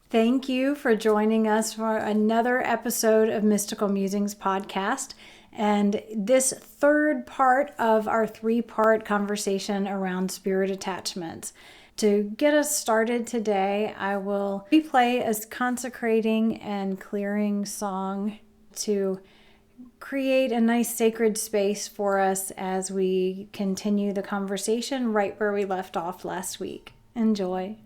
Thank you for joining us for another episode of Mystical Musings Podcast. And this third part of our three-part conversation around spirit attachments. To get us started today, I will replay a consecrating and clearing song to create a nice sacred space for us as we continue the conversation right where we left off last week. Enjoy.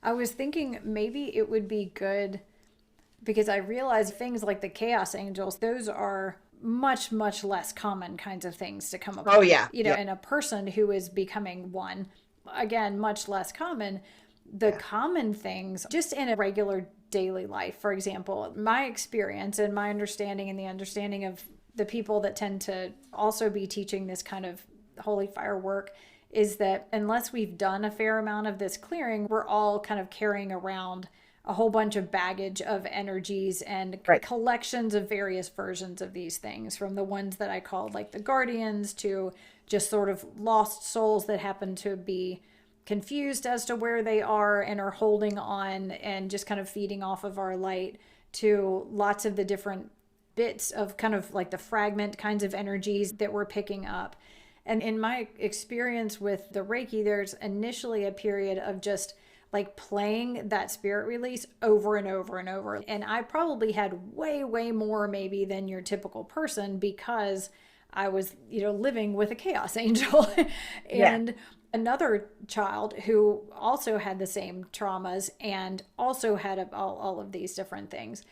I was thinking maybe it would be good because I realize things like the chaos angels, those are much, much less common kinds of things to come Oh upon. yeah. You know, Yep. and a person who is becoming one, again, much less common. the common things just in a regular daily life. For example, my experience and my understanding and the understanding of the people that tend to also be teaching this kind of holy fire work is that unless we've done a fair amount of this clearing, we're all kind of carrying around a whole bunch of baggage of energies and collections of various versions of these things, from the ones that I called like the guardians to just sort of lost souls that happen to be confused as to where they are and are holding on and just kind of feeding off of our light, to lots of the different bits of kind of like the fragment kinds of energies that we're picking up. And in my experience with the Reiki, there's initially a period of just like playing that spirit release over and over and over. And I probably had way, way more maybe than your typical person, because I was, living with a chaos angel. And another child who also had the same traumas and also had all of these different things.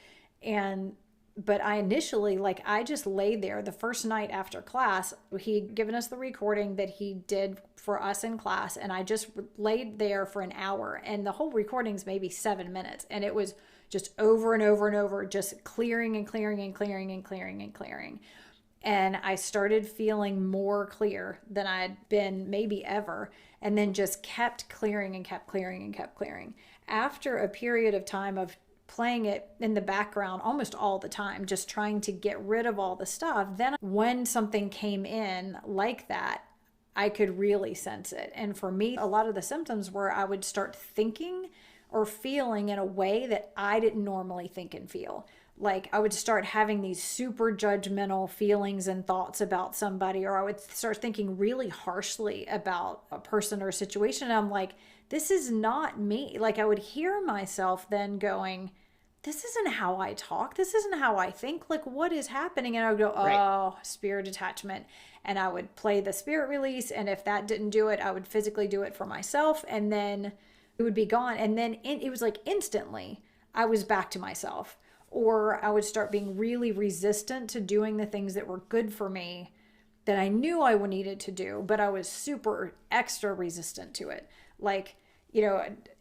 But I initially, I just laid there the first night after class. He'd given us the recording that he did for us in class, and I just laid there for an hour, and the whole recording's maybe 7 minutes, and it was just over and over and over, just clearing and clearing and clearing and clearing and clearing. And I started feeling more clear than I'd been maybe ever, and then just kept clearing and kept clearing and kept clearing. After a period of time of playing it in the background almost all the time, just trying to get rid of all the stuff, then when something came in like that, I could really sense it. And for me, a lot of the symptoms were I would start thinking or feeling in a way that I didn't normally think and feel. Like I would start having these super judgmental feelings and thoughts about somebody, or I would start thinking really harshly about a person or a situation. And I'm like, this is not me. Like I would hear myself then going, this isn't how I talk. This isn't how I think. Like, what is happening? And I would go, oh, spirit attachment. And I would play the spirit release. And if that didn't do it, I would physically do it for myself. And then it would be gone. And then it was like instantly I was back to myself. Or I would start being really resistant to doing the things that were good for me that I knew I needed to do, but I was super extra resistant to it. Like,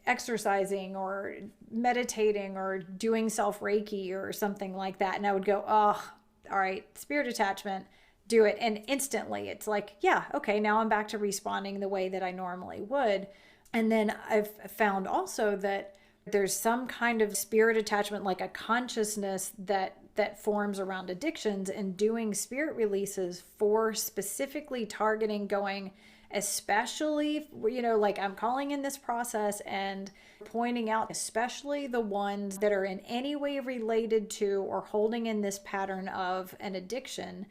exercising or meditating or doing self Reiki or something like that. And I would go, oh, all right, spirit attachment, do it. And instantly it's like, yeah, okay, now I'm back to responding the way that I normally would. And then I've found also that there's some kind of spirit attachment, like a consciousness that forms around addictions, and doing spirit releases for specifically targeting, going, especially, like I'm calling in this process and pointing out especially the ones that are in any way related to or holding in this pattern of an addiction.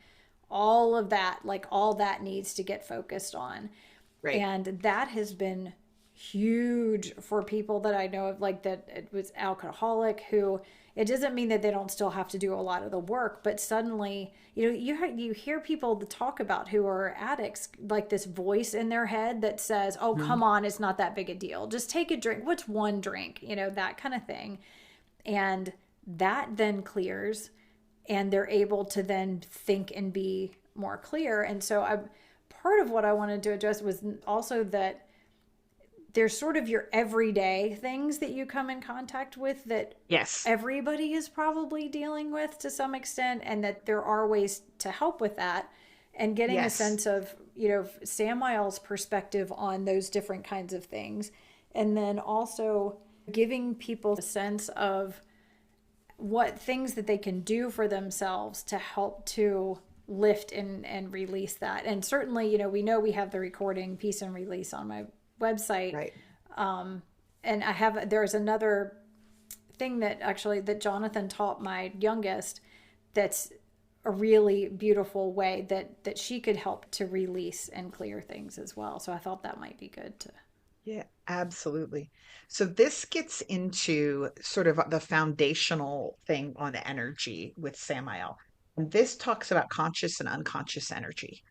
All of that, all that needs to get focused on. Right. And that has been huge for people that I know of, that it was alcoholic, who it doesn't mean that they don't still have to do a lot of the work, but suddenly, you hear people talk about who are addicts, like this voice in their head that says, oh, come on, it's not that big a deal. Just take a drink. What's one drink? That kind of thing. And that then clears, and they're able to then think and be more clear. And so part of what I wanted to address was also that there's sort of your everyday things that you come in contact with that everybody is probably dealing with to some extent, and that there are ways to help with that, and getting a sense of, Samael's perspective on those different kinds of things. And then also giving people a sense of what things that they can do for themselves to help to lift and release that. And certainly, we know we have the recording Peace and Release on my website. Right. And there's another thing that Jonathan taught my youngest, that's a really beautiful way that she could help to release and clear things as well. So I thought that might be good to. Yeah, absolutely. So this gets into sort of the foundational thing on energy with Samael. And this talks about conscious and unconscious energy.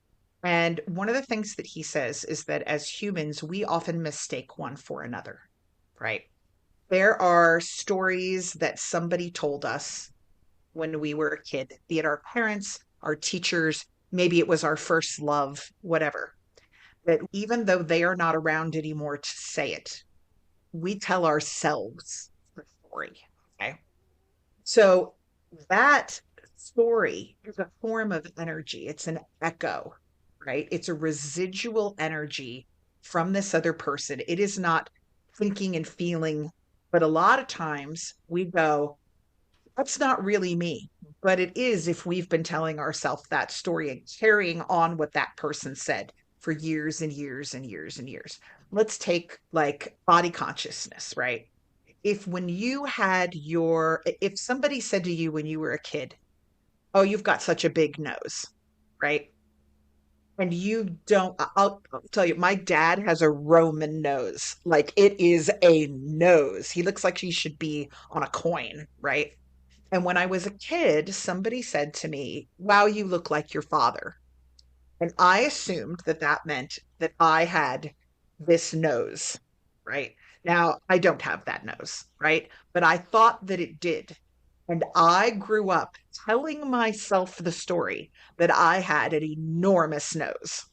And one of the things that he says is that as humans, we often mistake one for another, right? There are stories that somebody told us when we were a kid, be it our parents, our teachers, maybe it was our first love, whatever, that even though they are not around anymore to say it, we tell ourselves the story. Okay. So that story is a form of energy. It's an echo, right? It's a residual energy from this other person. It is not thinking and feeling, but a lot of times we go, that's not really me. But it is if we've been telling ourselves that story and carrying on what that person said for years and years and years and years. Let's take like body consciousness, right? If when you had if somebody said to you when you were a kid, oh, you've got such a big nose, right? And you don't, I'll tell you, my dad has a Roman nose. Like it is a nose. He looks like he should be on a coin, right? And when I was a kid, somebody said to me, wow, you look like your father. And I assumed that that meant that I had this nose, right? Now, I don't have that nose, right? But I thought that it did. And I grew up telling myself the story that I had an enormous nose,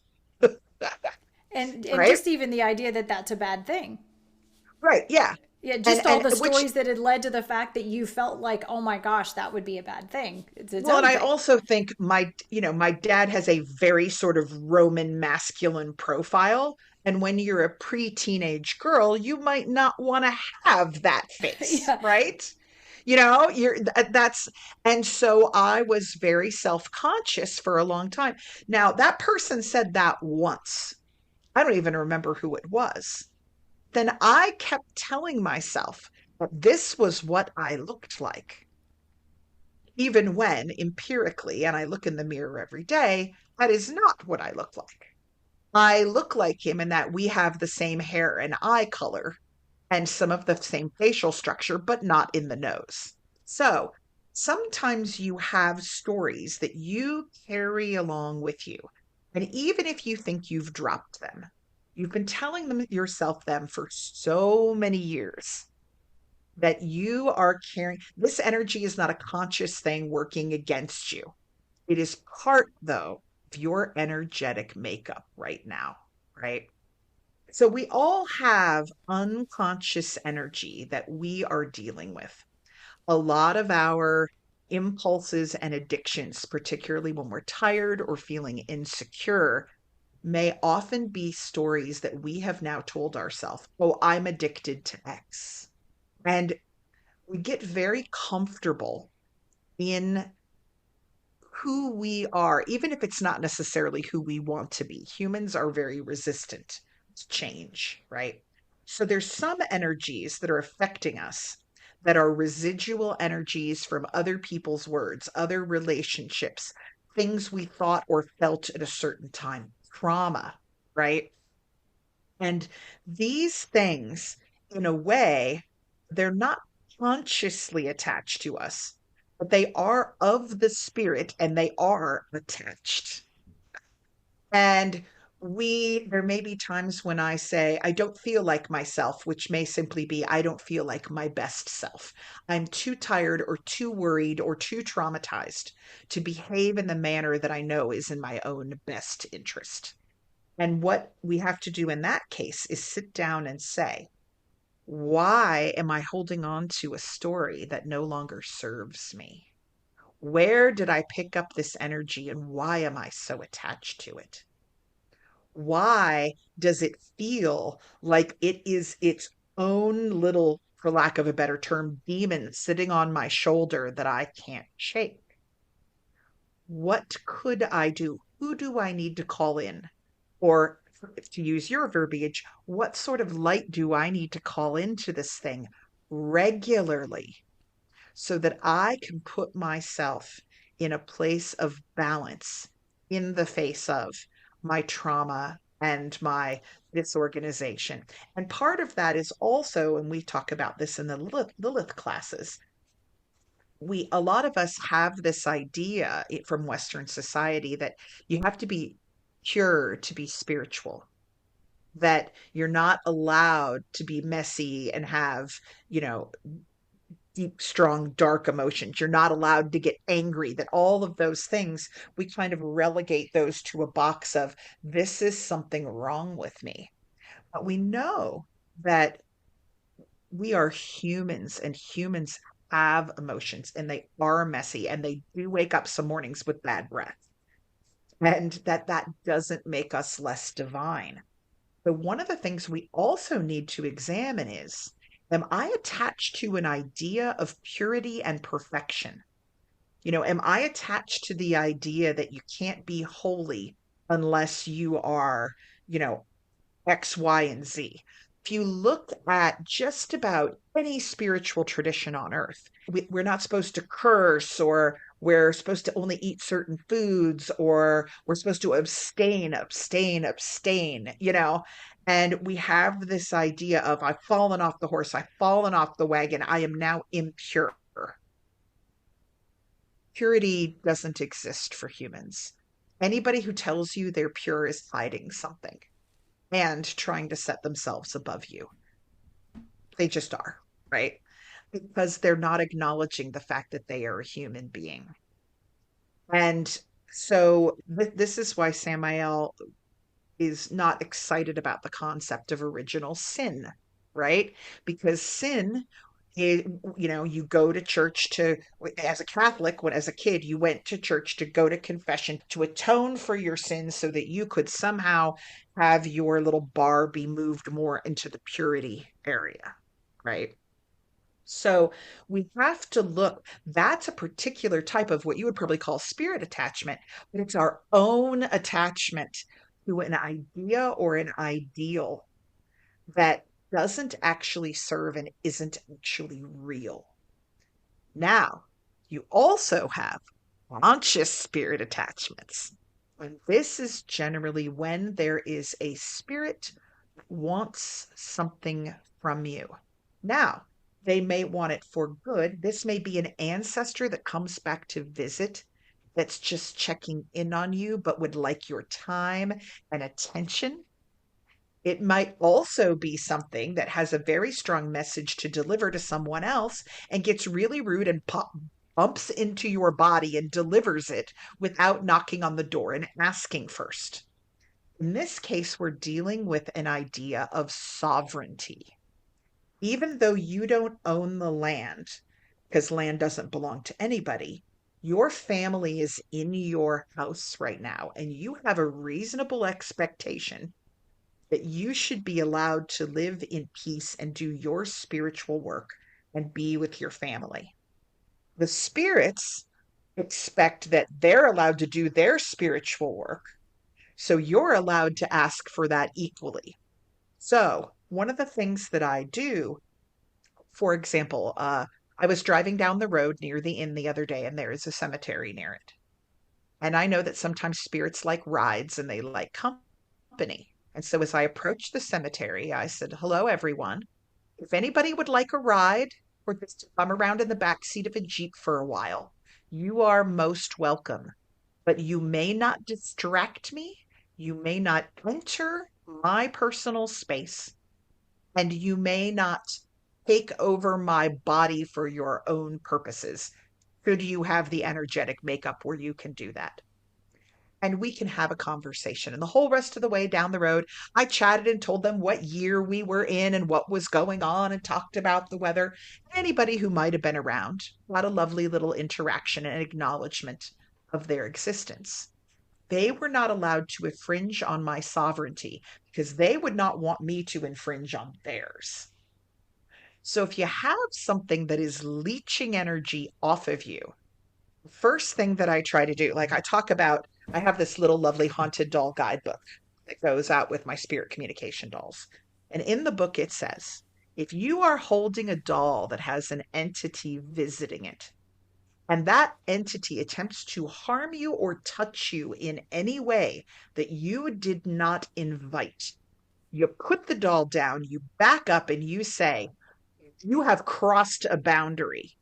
And right? just even the idea that that's a bad thing. Right. Yeah. Yeah, And just all the which stories that had led to the fact that you felt like, oh my gosh, that would be a bad thing. It's its Well, and own I thing. also think my dad has a very sort of Roman masculine profile. And when you're a pre-teenage girl, you might not want to have that face, Yeah. right? That's, and so I was very self-conscious for a long time. Now, that person said that once. I don't even remember who it was. Then I kept telling myself that this was what I looked like even when empirically, and I look in the mirror every day, that is not what I look like. I look like him in that we have the same hair and eye color and some of the same facial structure, but not in the nose. So sometimes you have stories that you carry along with you. And even if you think you've dropped them, you've been telling them yourself them for so many years that you are carrying. This energy is not a conscious thing working against you. It is part, though, of your energetic makeup right now, right? So we all have unconscious energy that we are dealing with. A lot of our impulses and addictions, particularly when we're tired or feeling insecure, may often be stories that we have now told ourselves, oh, I'm addicted to X. And we get very comfortable in who we are, even if it's not necessarily who we want to be. Humans are very resistant to change, right? So there's some energies that are affecting us that are residual energies from other people's words, other relationships, things we thought or felt at a certain time, trauma, right? And these things, in a way, they're not consciously attached to us, but they are of the spirit and they are attached. And there may be times when I say, I don't feel like myself, which may simply be, I don't feel like my best self. I'm too tired or too worried or too traumatized to behave in the manner that I know is in my own best interest. And what we have to do in that case is sit down and say, why am I holding on to a story that no longer serves me? Where did I pick up this energy and why am I so attached to it? Why does it feel like it is its own little, for lack of a better term, demon sitting on my shoulder that I can't shake? What could I do? Who do I need to call in? Or to use your verbiage, what sort of light do I need to call into this thing regularly so that I can put myself in a place of balance in the face of my trauma and my disorganization? And part of that is also, and we talk about this in the Lilith classes, a lot of us have this idea from Western society that you have to be pure to be spiritual, that you're not allowed to be messy and have, you know, deep, strong, dark emotions. You're not allowed to get angry, that all of those things, we kind of relegate those to a box of, this is something wrong with me. But we know that we are humans, and humans have emotions, and they are messy, and they do wake up some mornings with bad breath. And that doesn't make us less divine. But one of the things we also need to examine is, am I attached to an idea of purity and perfection? Am I attached to the idea that you can't be holy unless you are, you know, X, Y, and Z? If you look at just about any spiritual tradition on earth, we're not supposed to curse, or we're supposed to only eat certain foods, or we're supposed to abstain, abstain, abstain, and we have this idea of, I've fallen off the horse, I've fallen off the wagon, I am now impure. Purity doesn't exist for humans. Anybody who tells you they're pure is hiding something and trying to set themselves above you. They just are, right? Because they're not acknowledging the fact that they are a human being. And so this is why Samael is not excited about the concept of original sin, right? Because sin is, you go to church to, as a Catholic, when as a kid, you went to church to go to confession to atone for your sins so that you could somehow have your little bar be moved more into the purity area, right? So we have to look, that's a particular type of what you would probably call spirit attachment, but it's our own attachment to an idea or an ideal that doesn't actually serve and isn't actually real. Now, you also have conscious spirit attachments. And this is generally when there is a spirit that wants something from you. Now, they may want it for good. This may be an ancestor that comes back to visit, that's just checking in on you, but would like your time and attention. It might also be something that has a very strong message to deliver to someone else and gets really rude and bumps into your body and delivers it without knocking on the door and asking first. In this case, we're dealing with an idea of sovereignty. Even though you don't own the land, because land doesn't belong to anybody, your family is in your house right now, and you have a reasonable expectation that you should be allowed to live in peace and do your spiritual work and be with your family. The spirits expect that they're allowed to do their spiritual work, so you're allowed to ask for that equally. So, one of the things that I do, for example, I was driving down the road near the inn the other day, and there is a cemetery near it. And I know that sometimes spirits like rides and they like company. And so as I approached the cemetery, I said, "Hello, everyone. If anybody would like a ride or just to come around in the back seat of a Jeep for a while, you are most welcome. But you may not distract me. You may not enter my personal space, and you may not take over my body for your own purposes. Should you have the energetic makeup where you can do that?" And we can have a conversation. And the whole rest of the way down the road, I chatted and told them what year we were in and what was going on and talked about the weather. Anybody who might have been around got a lovely little interaction and acknowledgement of their existence. They were not allowed to infringe on my sovereignty because they would not want me to infringe on theirs. So if you have something that is leeching energy off of you, first thing that I try to do, like I talk about, I have this little lovely haunted doll guidebook that goes out with my spirit communication dolls. And in the book, it says, if you are holding a doll that has an entity visiting it, and that entity attempts to harm you or touch you in any way that you did not invite, you put the doll down, you back up, and you say, you have crossed a boundary.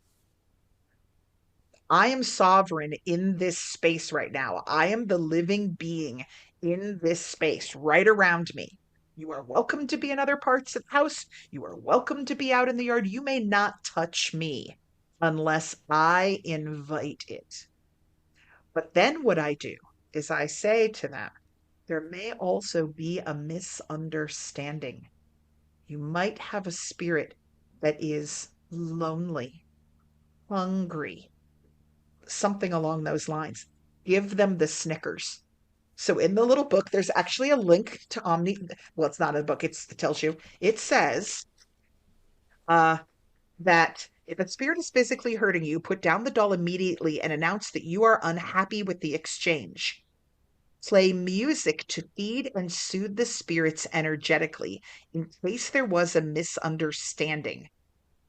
I am sovereign in this space right now. I am the living being in this space right around me. You are welcome to be in other parts of the house. You are welcome to be out in the yard. You may not touch me unless I invite it. But then what I do is I say to them, there may also be a misunderstanding. You might have a spirit that is lonely, hungry, something along those lines, give them the Snickers. So in the little book, there's actually a link to Omni. Well, it's not a book, it tells you. It says uh, that if a spirit is physically hurting you, put down the doll immediately and announce that you are unhappy with the exchange. Play music to feed and soothe the spirits energetically in case there was a misunderstanding.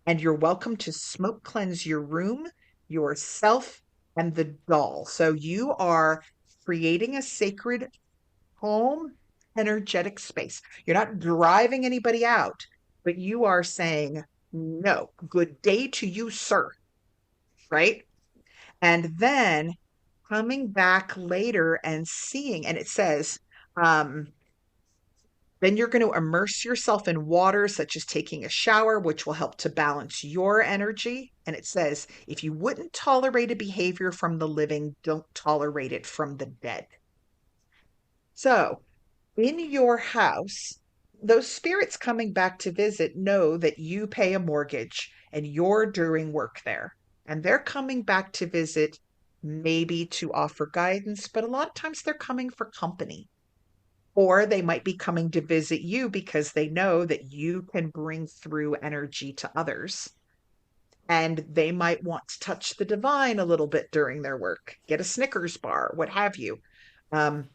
And you're welcome to smoke cleanse your room, yourself, and the doll. So you are creating a sacred home, energetic space. You're not driving anybody out, but you are saying, no, good day to you, sir. Right. And then coming back later and seeing, and it says, um, then you're going to immerse yourself in water, such as taking a shower, which will help to balance your energy. And it says, if you wouldn't tolerate a behavior from the living, don't tolerate it from the dead. So in your house, those spirits coming back to visit know that you pay a mortgage and you're doing work there. And they're coming back to visit, maybe to offer guidance, but a lot of times they're coming for company. Or they might be coming to visit you because they know that you can bring through energy to others. And they might want to touch the divine a little bit during their work, get a Snickers bar, what have you. Um,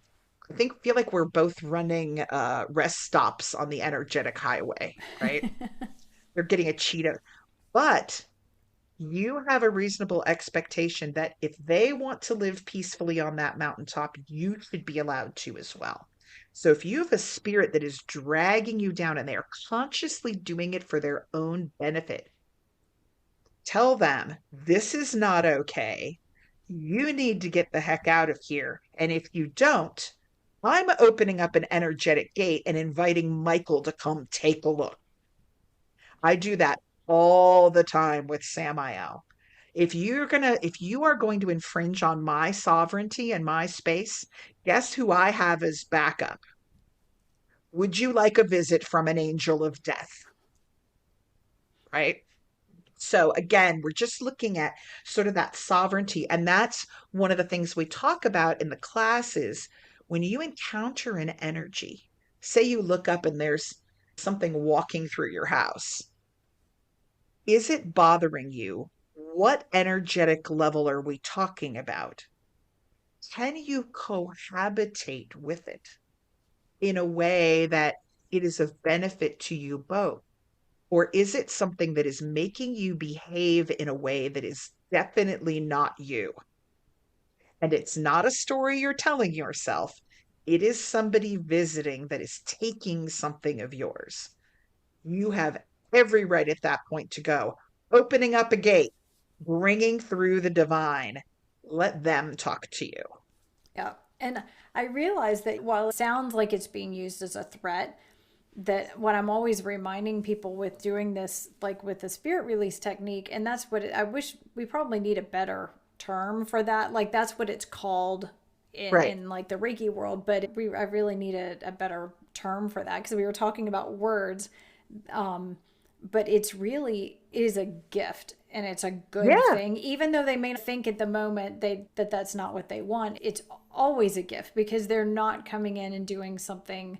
feel like we're both running rest stops on the energetic highway, right? They're getting a Cheeto. But you have a reasonable expectation that if they want to live peacefully on that mountaintop, you should be allowed to as well. So if you have a spirit that is dragging you down and they are consciously doing it for their own benefit, tell them this is not okay. You need to get the heck out of here. And if you don't, I'm opening up an energetic gate and inviting Michael to come take a look. I do that all the time with Samael. If you are going to infringe on my sovereignty and my space, guess who I have as backup? Would you like a visit from an angel of death? Right? So again, we're just looking at sort of that sovereignty. And that's one of the things we talk about in the classes. When you encounter an energy, say you look up and there's something walking through your house. Is it bothering you? What energetic level are we talking about? Can you cohabitate with it in a way that it is of benefit to you both? Or is it something that is making you behave in a way that is definitely not you? And it's not a story you're telling yourself. It is somebody visiting that is taking something of yours. You have every right at that point to go, opening up a gate, bringing through the divine. Let them talk to you. Yeah. And I realize that while it sounds like it's being used as a threat, that what I'm always reminding people with doing this, like with the spirit release technique, and that's what I wish we probably need a better term for that. Like that's what it's called in like the Reiki world, but I really need a better term for that because we were talking about words. But it is a gift and it's a good thing, even though they may think at the moment that's not what they want. It's always a gift because they're not coming in and doing something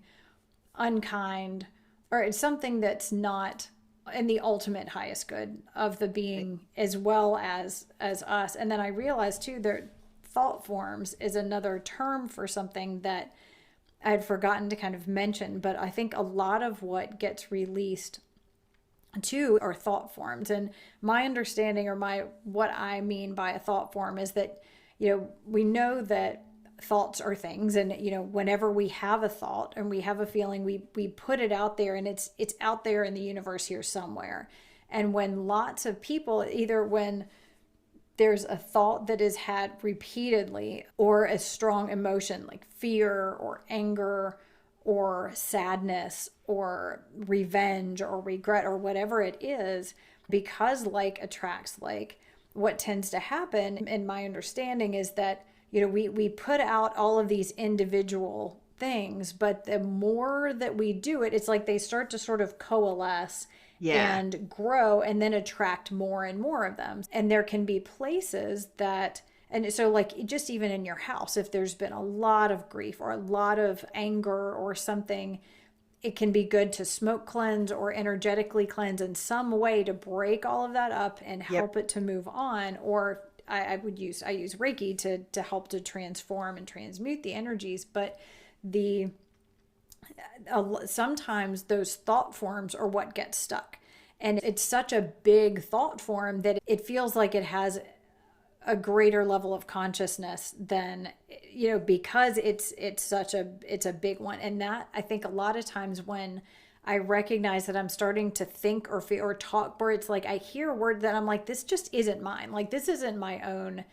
unkind, or it's something that's not in the ultimate highest good of the being as well as us. And then I realized too that thought forms is another term for something that I had forgotten to kind of mention, but I think a lot of what gets released too are thought forms. And my understanding, or what I mean by a thought form, is that we know that thoughts are things, and whenever we have a thought and we have a feeling, we put it out there, and it's out there in the universe here somewhere. And when lots of people, either when there's a thought that is had repeatedly, or a strong emotion like fear or anger or sadness or revenge or regret or whatever it is, because like attracts like, what tends to happen in my understanding is that we put out all of these individual things, but the more that we do it, it's like they start to sort of coalesce Yeah. and grow and then attract more and more of them. And there can be places that, and so like just even in your house, if there's been a lot of grief or a lot of anger or something, it can be good to smoke cleanse or energetically cleanse in some way to break all of that up and Yep. help it to move on. Or I use Reiki to help to transform and transmute the energies. But the sometimes those thought forms are what gets stuck. And it's such a big thought form that it feels like it has a greater level of consciousness than, because it's a big one. And that, I think, a lot of times when I recognize that I'm starting to think or feel or talk where it's like I hear a word that I'm like, this just isn't mine, like this isn't my own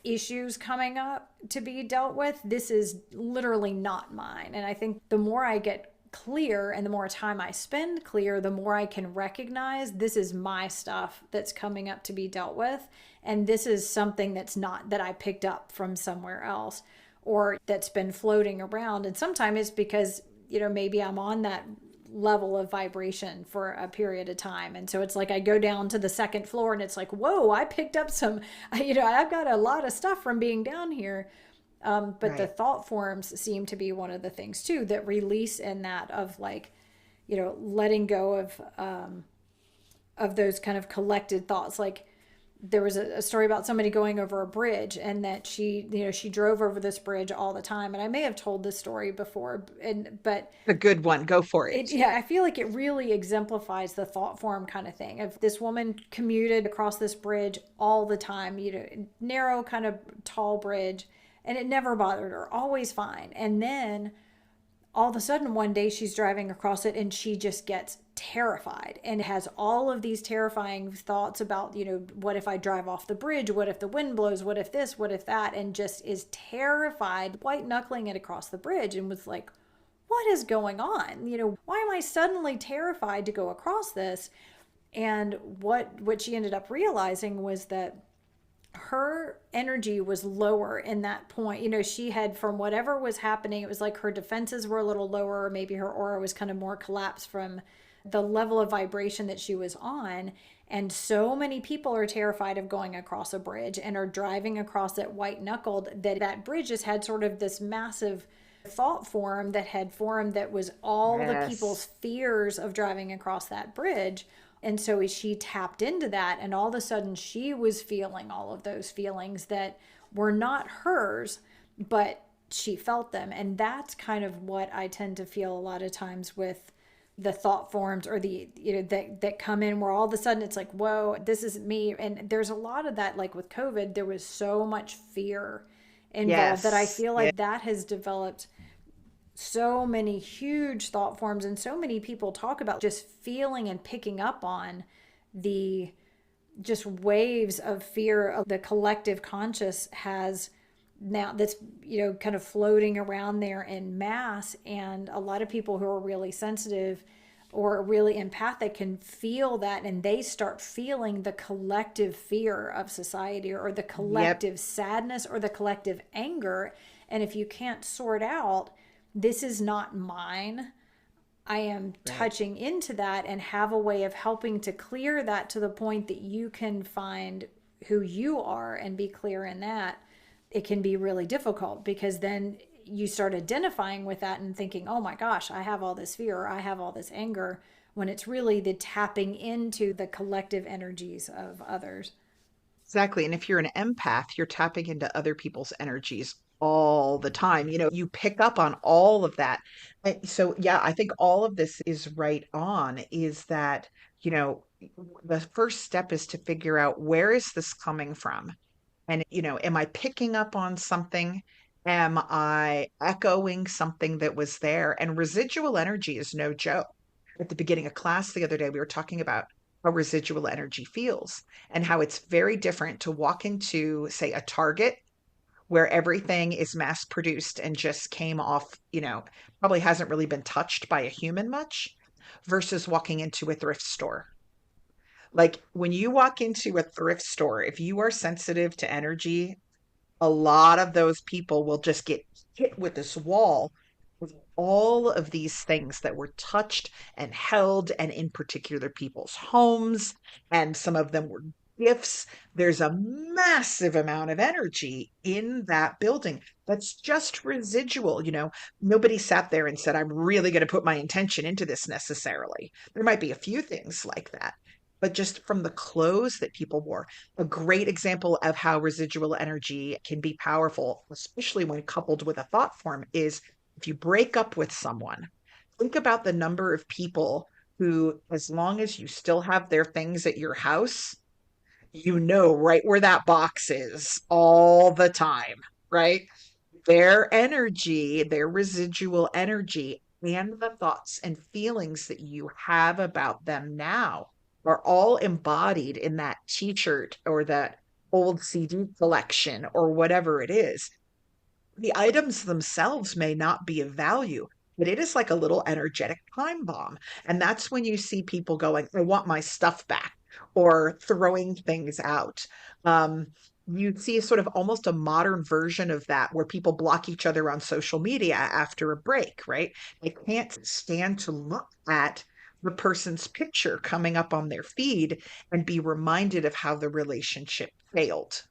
issues coming up to be dealt with, this is literally not mine. And I think the more I get clear and the more time I spend clear, the more I can recognize this is my stuff that's coming up to be dealt with. And this is something that's not that I picked up from somewhere else or that's been floating around. And sometimes it's because, maybe I'm on that level of vibration for a period of time. And so it's like I go down to the second floor and it's like, whoa, I picked up some, I've got a lot of stuff from being down here. But the Right. thought forms seem to be one of the things too that release in that of like, letting go of those kind of collected thoughts. Like there was a story about somebody going over a bridge and that she drove over this bridge all the time. And I may have told this story before, but A good one. Go for it. yeah, I feel like it really exemplifies the thought form kind of thing. If this woman commuted across this bridge all the time, narrow, kind of tall bridge, and it never bothered her, always fine. And then all of a sudden one day she's driving across it and she just gets terrified and has all of these terrifying thoughts about, what if I drive off the bridge? What if the wind blows? What if this? What if that? And just is terrified, white knuckling it across the bridge, and was like, what is going on? Why am I suddenly terrified to go across this? And what she ended up realizing was that her energy was lower in that point. She had, from whatever was happening, it was like her defenses were a little lower, or maybe her aura was kind of more collapsed from the level of vibration that she was on. And so many people are terrified of going across a bridge and are driving across it white knuckled that bridge just had sort of this massive thought form that had formed that was all the people's Yes. fears of driving across that bridge. And so she tapped into that, and all of a sudden she was feeling all of those feelings that were not hers, but she felt them. And that's kind of what I tend to feel a lot of times with the thought forms or the, that come in, where all of a sudden it's like, whoa, this is me. And there's a lot of that, like with COVID, there was so much fear involved that I Yes. feel Yeah. like that has developed so many huge thought forms, and so many people talk about just feeling and picking up on the just waves of fear of the collective conscious has now, that's kind of floating around there in mass. And a lot of people who are really sensitive or really empathic can feel that, and they start feeling the collective fear of society or the Yep. collective sadness or the collective anger. And if you can't sort out, this is not mine, I am Right. touching into that and have a way of helping to clear that to the point that you can find who you are and be clear in that. It can be really difficult because then you start identifying with that and thinking, oh my gosh, I have all this fear, or I have all this anger, when it's really the tapping into the collective energies of others. Exactly. And if you're an empath, you're tapping into other people's energies all the time. You pick up on all of that. So, yeah, I think all of this is right on, is that, you know, the first step is to figure out, where is this coming from? And, am I picking up on something? Am I echoing something that was there? And residual energy is no joke. At the beginning of class the other day, we were talking about how residual energy feels and how it's very different to walk into, say, a Target where everything is mass produced and just came off, probably hasn't really been touched by a human much, versus walking into a thrift store. Like when you walk into a thrift store, if you are sensitive to energy, a lot of those people will just get hit with this wall of all of these things that were touched and held, and in particular people's homes, and some of them were gifts. There's a massive amount of energy in that building that's just residual. Nobody sat there and said, I'm really going to put my intention into this necessarily. There might be a few things like that, but just from the clothes that people wore. A great example of how residual energy can be powerful, especially when coupled with a thought form, is if you break up with someone, think about the number of people who, as long as you still have their things at your house, you know right where that box is all the time, right? Their energy, their residual energy, and the thoughts and feelings that you have about them now are all embodied in that t-shirt or that old CD collection or whatever it is. The items themselves may not be of value, but it is like a little energetic time bomb. And that's when you see people going, I want my stuff back, or throwing things out. Um, you see sort of almost a modern version of that where people block each other on social media after a break, right? They can't stand to look at the person's picture coming up on their feed and be reminded of how the relationship failed,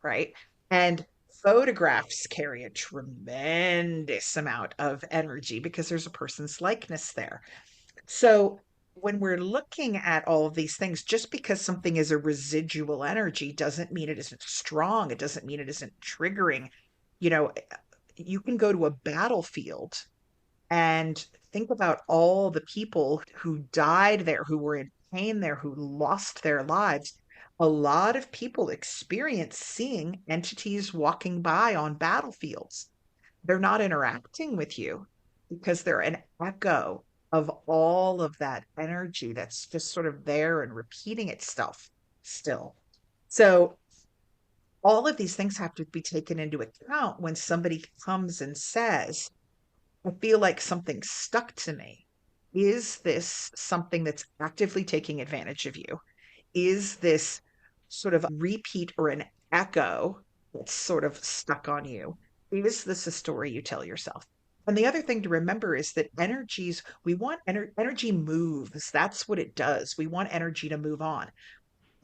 right? And photographs carry a tremendous amount of energy because there's a person's likeness there. So when we're looking at all of these things, just because something is a residual energy doesn't mean it isn't strong. It doesn't mean it isn't triggering. You know, you can go to a battlefield and think about all the people who died there, who were in pain there, who lost their lives. A lot of people experience seeing entities walking by on battlefields. They're not interacting with you because they're an echo of all of that energy that's just sort of there and repeating itself still. So all of these things have to be taken into account when somebody comes and says, I feel like something stuck to me. Is this something that's actively taking advantage of you? Is this sort of a repeat or an echo that's sort of stuck on you? Is this a story you tell yourself? And the other thing to remember is that energies, we want energy moves. That's what it does. We want energy to move on.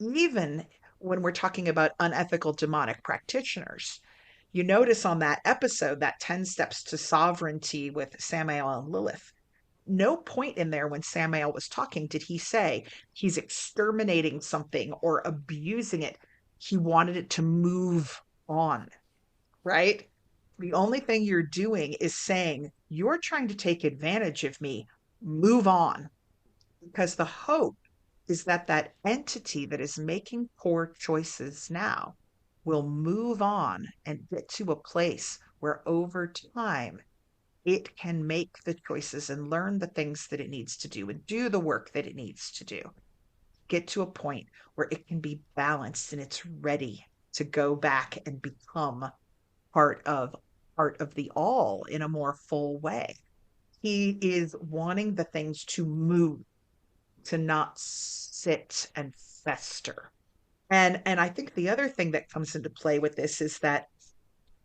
Even when we're talking about unethical demonic practitioners, you notice on that episode, that 10 steps to sovereignty with Samael and Lilith, no point in there when Samael was talking did he say he's exterminating something or abusing it. He wanted it to move on, right? The only thing you're doing is saying, you're trying to take advantage of me, move on. Because the hope is that that entity that is making poor choices now will move on and get to a place where over time it can make the choices and learn the things that it needs to do and do the work that it needs to do. Get to a point where it can be balanced and it's ready to go back and become part of part of the all in a more full way. He is wanting the things to move, to not sit and fester. And I think the other thing that comes into play with this is that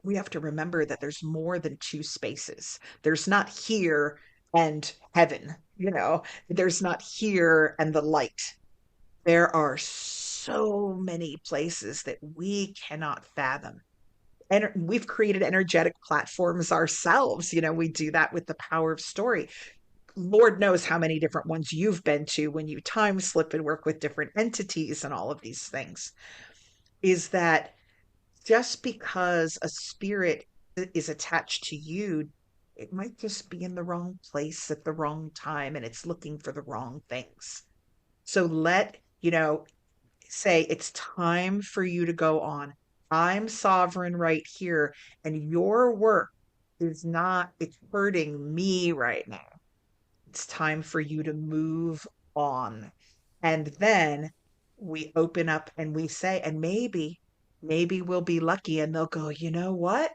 we have to remember that there's more than two spaces. There's not here and heaven, there's not here and the light. There are so many places that we cannot fathom. And we've created energetic platforms ourselves. We do that with the power of story. Lord knows how many different ones you've been to when you time slip and work with different entities and all of these things. Is that just because a spirit is attached to you, it might just be in the wrong place at the wrong time and it's looking for the wrong things. So say it's time for you to go on. I'm sovereign right here, and your work it's hurting me right now. It's time for you to move on. And then we open up and we say, and maybe we'll be lucky and they'll go, you know what?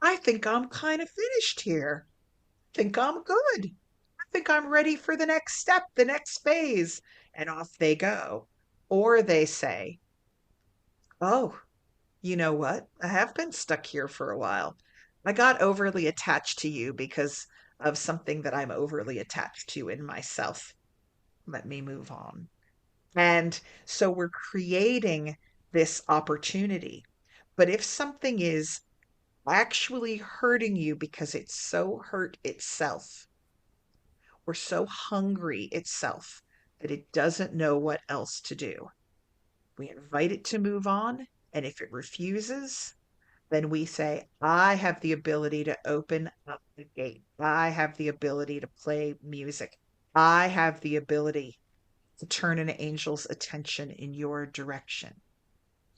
I think I'm kind of finished here. I think I'm good. I think I'm ready for the next step, the next phase. And off they go. Or they say, oh, you know what? I have been stuck here for a while. I got overly attached to you because of something that I'm overly attached to in myself. Let me move on. And so we're creating this opportunity. But if something is actually hurting you because it's so hurt itself or so hungry itself that it doesn't know what else to do, we invite it to move on. And if it refuses, then we say, I have the ability to open up the gate. I have the ability to play music. I have the ability to turn an angel's attention in your direction.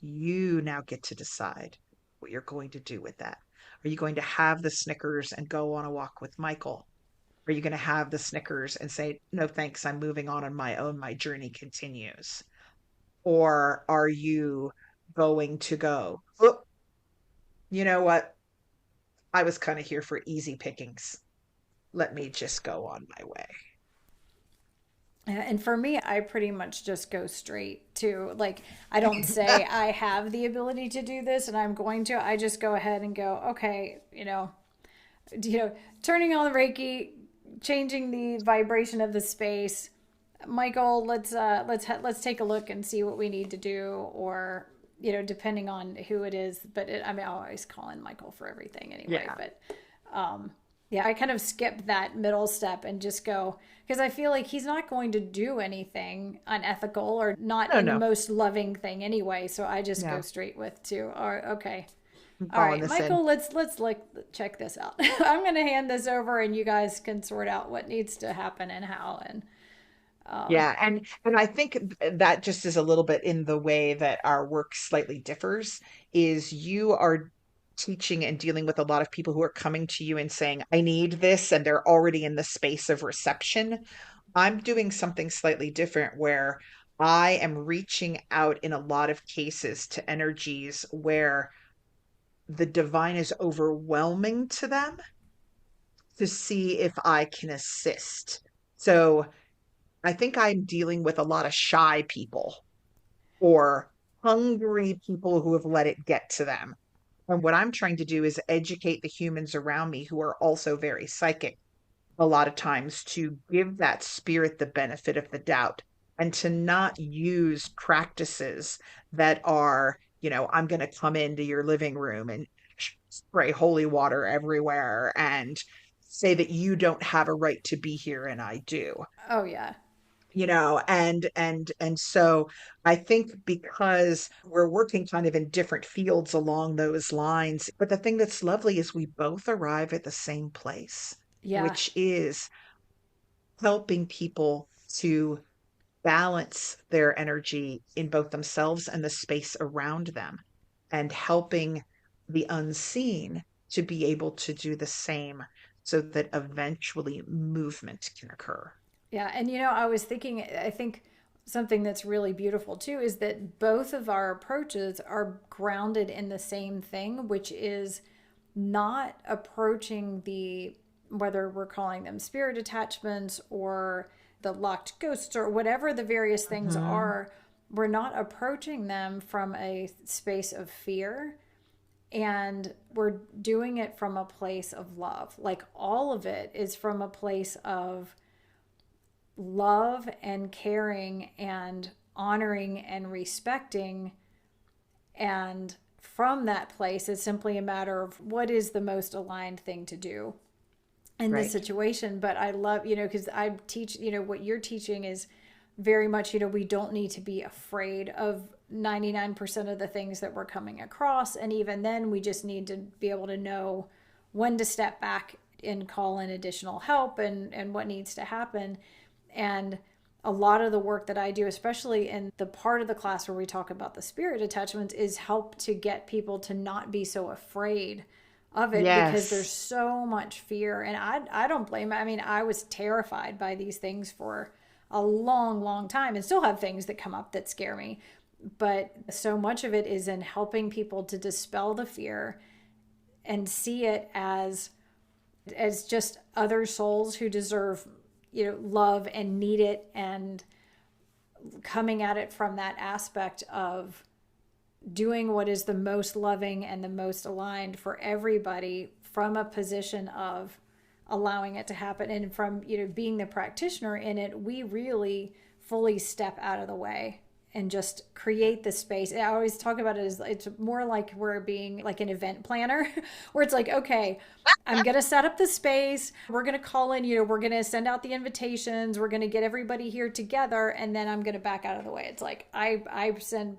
You now get to decide what you're going to do with that. Are you going to have the Snickers and go on a walk with Michael? Are you going to have the Snickers and say, no, thanks, I'm moving on my own, my journey continues? Or are you going to go, oh, you know what? I was kind of here for easy pickings. Let me just go on my way. And for me, I pretty much just go straight to, like, I don't say I have the ability to do this and I'm going to. I just go ahead and go, okay, turning on the Reiki, changing the vibration of the space. Michael, let's take a look and see what we need to do, or depending on who it is. But I always call in Michael for everything anyway. Yeah. But yeah, I kind of skip that middle step and just go, because I feel like he's not going to do anything unethical or not No, in the no. most loving thing anyway. So I just go Yeah. straight with okay. I'm All calling right, this in. Michael, let's like check this out. I'm going to hand this over and you guys can sort out what needs to happen and how. And Yeah, and I think that just is a little bit in the way that our work slightly differs, is you are teaching and dealing with a lot of people who are coming to you and saying, I need this, and they're already in the space of reception. I'm doing something slightly different where I am reaching out in a lot of cases to energies where the divine is overwhelming to them, to see if I can assist. So I think I'm dealing with a lot of shy people or hungry people who have let it get to them. And what I'm trying to do is educate the humans around me who are also very psychic, a lot of times, to give that spirit the benefit of the doubt and to not use practices that are, I'm going to come into your living room and spray holy water everywhere and say that you don't have a right to be here and I do. oh yeah. And so I think because we're working kind of in different fields along those lines, but the thing that's lovely is we both arrive at the same place, Yeah. which is helping people to balance their energy in both themselves and the space around them, and helping the unseen to be able to do the same so that eventually movement can occur. Yeah, and I was thinking, I think something that's really beautiful too is that both of our approaches are grounded in the same thing, which is not approaching whether we're calling them spirit attachments or the locked ghosts or whatever the various things Mhm. are, we're not approaching them from a space of fear, and we're doing it from a place of love. Like all of it is from a place of love and caring and honoring and respecting. And from that place, it's simply a matter of what is the most aligned thing to do in this Right. situation. But I love, because I teach, what you're teaching is very much, we don't need to be afraid of 99% of the things that we're coming across. And even then, we just need to be able to know when to step back and call in additional help and what needs to happen. And a lot of the work that I do, especially in the part of the class where we talk about the spirit attachments, is help to get people to not be so afraid of it, because there's Yes. so much fear. And I don't blame it. I mean, I was terrified by these things for a long, long time and still have things that come up that scare me. But so much of it is in helping people to dispel the fear and see it as just other souls who deserve love and need it, and coming at it from that aspect of doing what is the most loving and the most aligned for everybody from a position of allowing it to happen. And from, being the practitioner in it, we really fully step out of the way and just create the space. I always talk about it as it's more like we're being like an event planner where it's like, okay, I'm going to set up the space. We're going to call in, we're going to send out the invitations. We're going to get everybody here together. And then I'm going to back out of the way. It's like,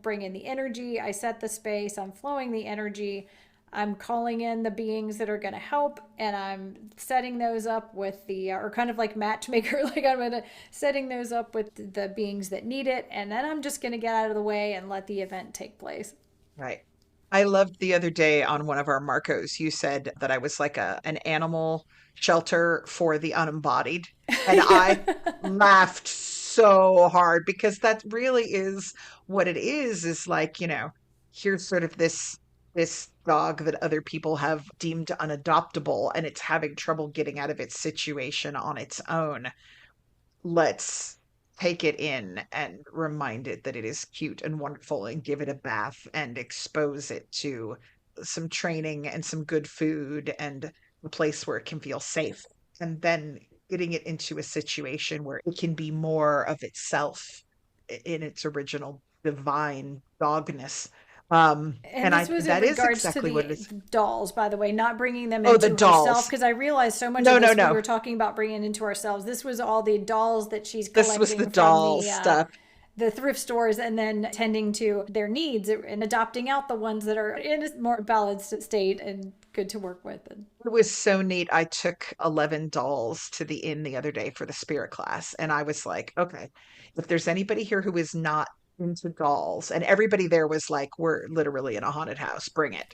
bring in the energy. I set the space. I'm flowing the energy. I'm calling in the beings that are going to help, and I'm setting those up with or kind of like matchmaker, like setting those up with the beings that need it, and then I'm just going to get out of the way and let the event take place. Right. I loved the other day on one of our Marcos, you said that I was like an animal shelter for the unembodied. And I laughed so hard because that really is what it is like, here's sort of this dog that other people have deemed unadoptable and it's having trouble getting out of its situation on its own. Let's take it in and remind it that it is cute and wonderful and give it a bath and expose it to some training and some good food and a place where it can feel safe. And then getting it into a situation where it can be more of itself in its original divine dogness. And And this I was in that is regards to exactly what it the is. dolls, by the way, not bringing them Oh, the into herself, dolls. because I realized so much No, of no, this we no. were talking about bringing into ourselves. This was all the dolls that she's This was the collecting from doll stuff. the thrift stores, and then tending to their needs and adopting out the ones that are in a more balanced state and good to work with. And It was so neat. I took 11 dolls to the inn the other day for the spirit class, and I was like, okay, if there's anybody here who is not into dolls, and everybody there was like, we're literally in a haunted house, bring it.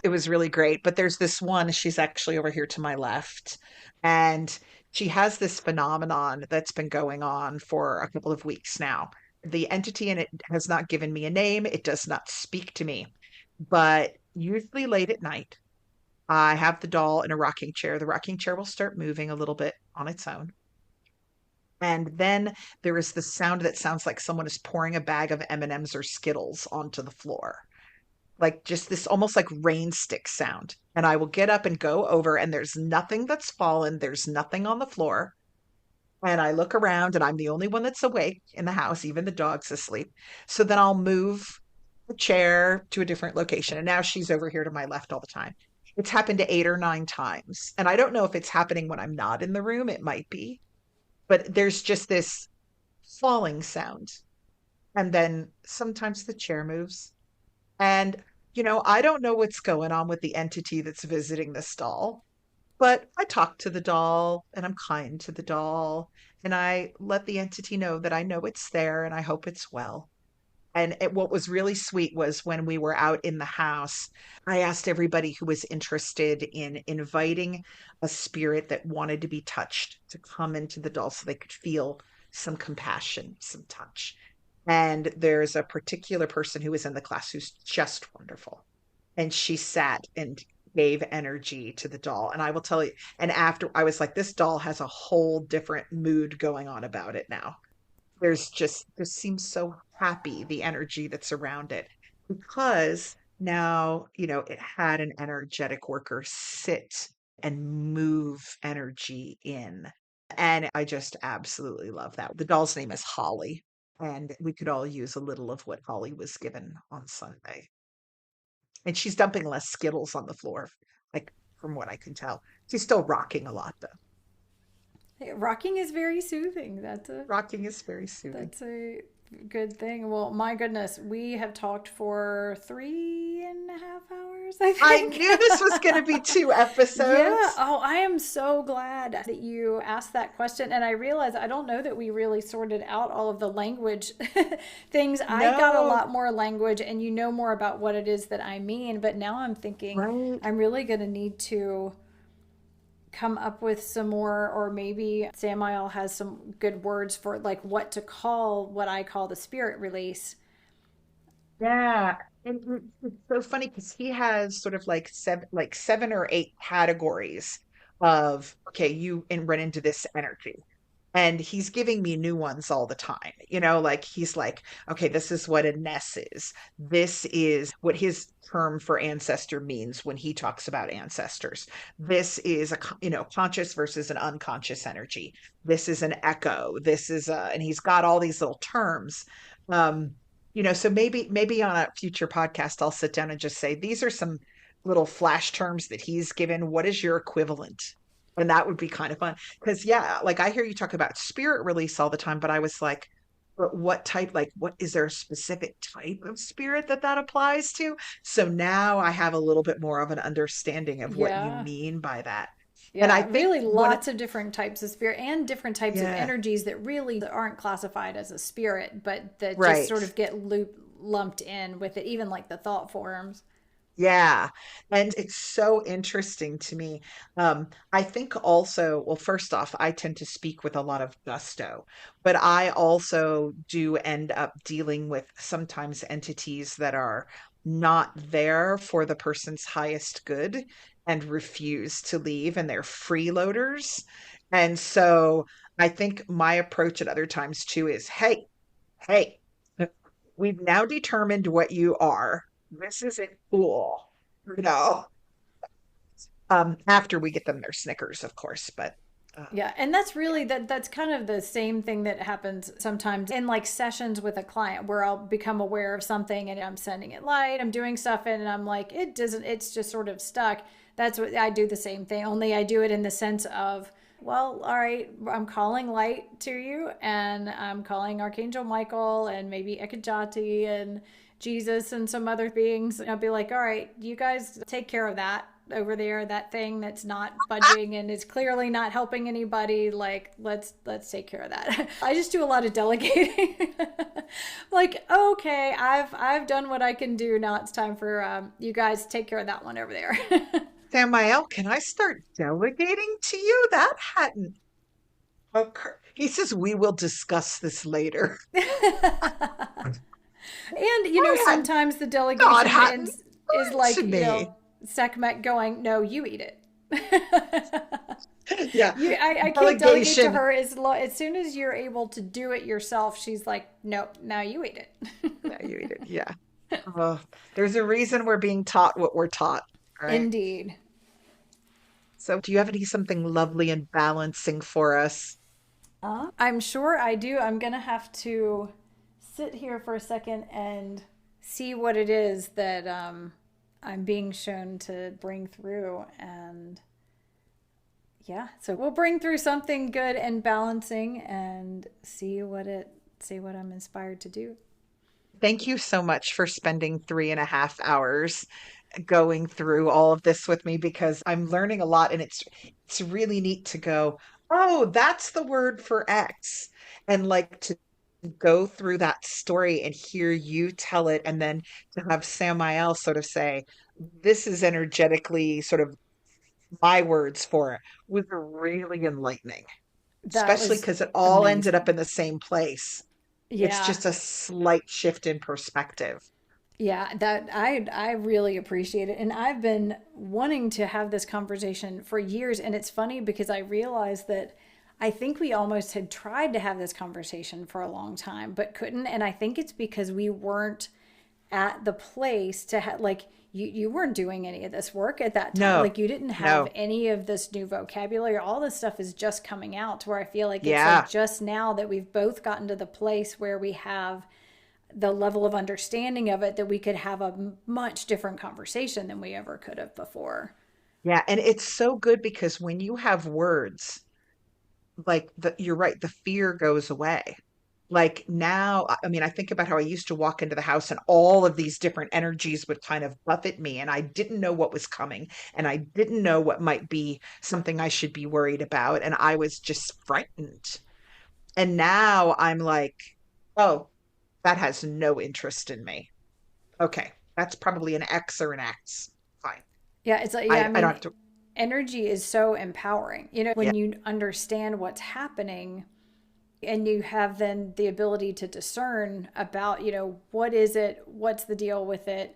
It was really great. But there's this one, she's actually over here to my left, and she has this phenomenon that's been going on for a couple of weeks now. The entity in it has not given me a name, it does not speak to me, but usually late at night, I have the doll in a rocking chair. The rocking chair will start moving a little bit on its own. And then there is the sound that sounds like someone is pouring a bag of M&Ms or Skittles onto the floor. Like just this almost like rain stick sound. And I will get up and go over, and there's nothing that's fallen. There's nothing on the floor. And I look around, and I'm the only one that's awake in the house. Even the dog's asleep. So then I'll move the chair to a different location. And now she's over here to my left all the time. It's happened 8 or 9 times. And I don't know if it's happening when I'm not in the room. It might be. But there's just this falling sound. And then sometimes the chair moves. And, I don't know what's going on with the entity that's visiting this doll, but I talk to the doll and I'm kind to the doll. And I let the entity know that I know it's there and I hope it's well. And what was really sweet was when we were out in the house, I asked everybody who was interested in inviting a spirit that wanted to be touched to come into the doll so they could feel some compassion, some touch. And there's a particular person who was in the class who's just wonderful. And she sat and gave energy to the doll. And I will tell you, and after I was like, this doll has a whole different mood going on about it now. This seems so happy, the energy that's around it, because now, it had an energetic worker sit and move energy in. And I just absolutely love that. The doll's name is Holly, and we could all use a little of what Holly was given on Sunday. And she's dumping less Skittles on the floor, like from what I can tell. She's still rocking a lot, though. rocking is very soothing. Rocking is very soothing. That's a good thing. Well, my goodness, we have talked for 3.5 hours, I I think. knew this was going to be 2 episodes. Yeah. Oh, I am so glad that you asked that question. And I realized I don't know that we really sorted out all of the language things. I got a No, lot more language, and you know more about what it is that I mean. But now I'm thinking right. I'm really going to need to come up with some more, or maybe Samael has some good words for like what to call what I call the spirit release. Yeah. And it's so funny because he has sort of like 7 or 8 categories of, okay, you run into this energy. And he's giving me new ones all the time. Like he's like, okay, this is what a ness is. This is what his term for ancestor means when he talks about ancestors. This is conscious versus an unconscious energy. This is an echo. And he's got all these little terms. So maybe on a future podcast, I'll sit down and just say, these are some little flash terms that he's given. What is your equivalent? And that would be kind of fun. Because, yeah, like I hear you talk about spirit release all the time, but I was like, but what type, like, what is there a specific type of spirit that applies to? So now I have a little bit more of an understanding of what you Yeah. mean by that. And I Yeah, think really lots of different types of spirit and different types of yeah, energies that really aren't classified as a spirit, but that just right. sort of get lumped in with it, even like the thought forms. Yeah. And it's so interesting to me. I think also, well, first off, I tend to speak with a lot of gusto, but I also do end up dealing with sometimes entities that are not there for the person's highest good and refuse to leave, and they're freeloaders. And so I think my approach at other times too is, hey, we've now determined what you are. This isn't cool, you know. After we get them their Snickers, of course, but Yeah, and that's really that's kind of the same thing that happens sometimes in like sessions with a client where I'll become aware of something and I'm sending it light, I'm doing stuff and I'm like it doesn't it's just sort of stuck. That's what I do, the same thing, only I do it in the sense of, well, all right, I'm calling light to you and I'm calling Archangel Michael and maybe Ekajati and Jesus and some other beings. And I'll be like, all right, you guys take care of that over there, that thing that's not budging and is clearly not helping anybody. Like, let's take care of that. I just do a lot of delegating. Like, okay, I've done what I can do. Now it's time for you guys to take care of that one over there. Samael, can I start delegating to you? That hadn't occurred. He says we will discuss this later. And I had sometimes the God delegation hadn't is occurred like, to me. Sekhmet going, no, you eat it. Yeah, I can't delegate to delegation. her as soon as you're able to do it yourself. She's like, nope, now you eat it. No, you eat it. Yeah. Oh, there's a reason we're being taught what we're taught, right? Indeed. So, do you have any something lovely and balancing for us? I'm sure I do. I'm going to have to sit here for a second and see what it is that I'm being shown to bring through. And yeah, so we'll bring through something good and balancing and see what I'm inspired to do. Thank you so much for spending 3.5 hours going through all of this with me because I'm learning a lot and it's really neat to go, oh, that's the word for X. And like to go through that story and hear you tell it and then to have Samael sort of say, this is energetically sort of my words for it was really enlightening, That especially was because it all ended up amazing. in the same place. It's Yeah. just a slight shift in perspective. Yeah, that I really appreciate it. And I've been wanting to have this conversation for years, and it's funny because I realized that I think we almost had tried to have this conversation for a long time but couldn't, and I think it's because we weren't at the place to have like you weren't doing any of this work at that time. No, Like you didn't have no. any of this new vocabulary. All this stuff is just coming out to where I feel like it's like Yeah. just now that we've both gotten to the place where we have the level of understanding of it that we could have a much different conversation than we ever could have before. Yeah. And it's so good because when you have words, you're right, the fear goes away. Like now, I mean, I think about how I used to walk into the house and all of these different energies would kind of buffet me, and I didn't know what was coming, and I didn't know what might be something I should be worried about, and I was just frightened. And now I'm like, oh, that has no interest in me. Okay, that's probably an X or an X. Fine. Yeah, it's like, yeah, I I don't mean, have to. energy is so empowering. Yeah. When you understand what's happening and you have then the ability to discern about, what is it, what's the deal with it,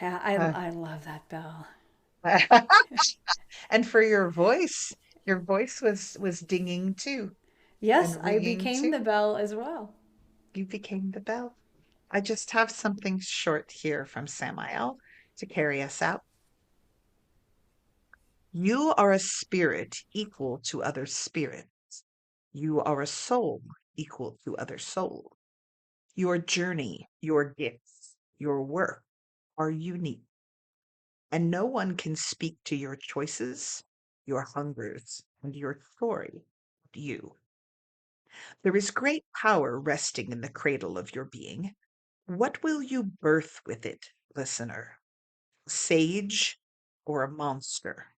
Yeah, Uh, I love that bell. and for your voice was dinging too Yes, and I ringing became the too. bell as well. You became the bell. I just have something short here from Samael to carry us out. You are a spirit equal to other spirits. You are a soul equal to other souls. Your journey, your gifts, your work are unique, and no one can speak to your choices, your hungers, and your story but you. There is great power resting in the cradle of your being. What will you birth with it, listener? A sage or a monster?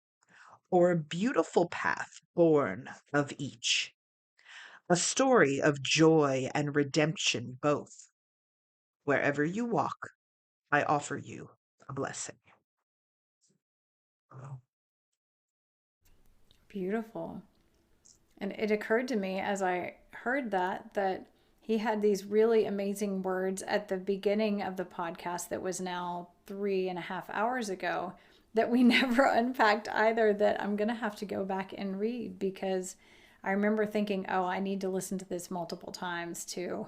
Or a beautiful path born of each? A story of joy and redemption both. Wherever you walk, I offer you a blessing. Beautiful. And it occurred to me as I heard that he had these really amazing words at the beginning of the podcast that was now 3.5 hours ago that we never unpacked either, that I'm going to have to go back and read, because I remember thinking, oh, I need to listen to this multiple times to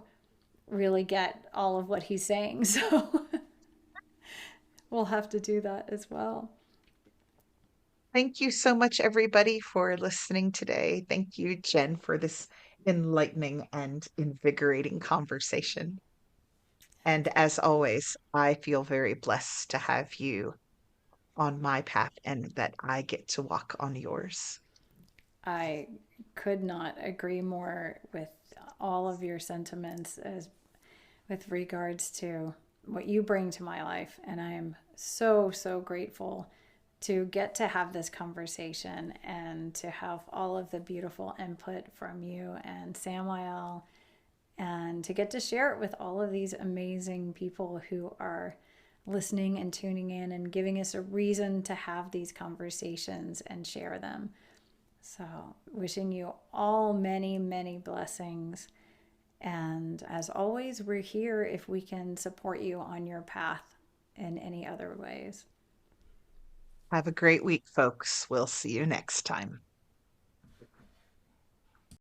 really get all of what he's saying. So we'll have to do that as well. Thank you so much, everybody, for listening today. Thank you, Jen, for this enlightening and invigorating conversation. And as always, I feel very blessed to have you on my path and that I get to walk on yours. I could not agree more with all of your sentiments as with regards to what you bring to my life. And I am so, so grateful to get to have this conversation and to have all of the beautiful input from you and Samael, and to get to share it with all of these amazing people who are listening and tuning in and giving us a reason to have these conversations and share them. So, wishing you all many, many blessings. And as always, we're here if we can support you on your path in any other ways. Have a great week, folks. We'll see you next time.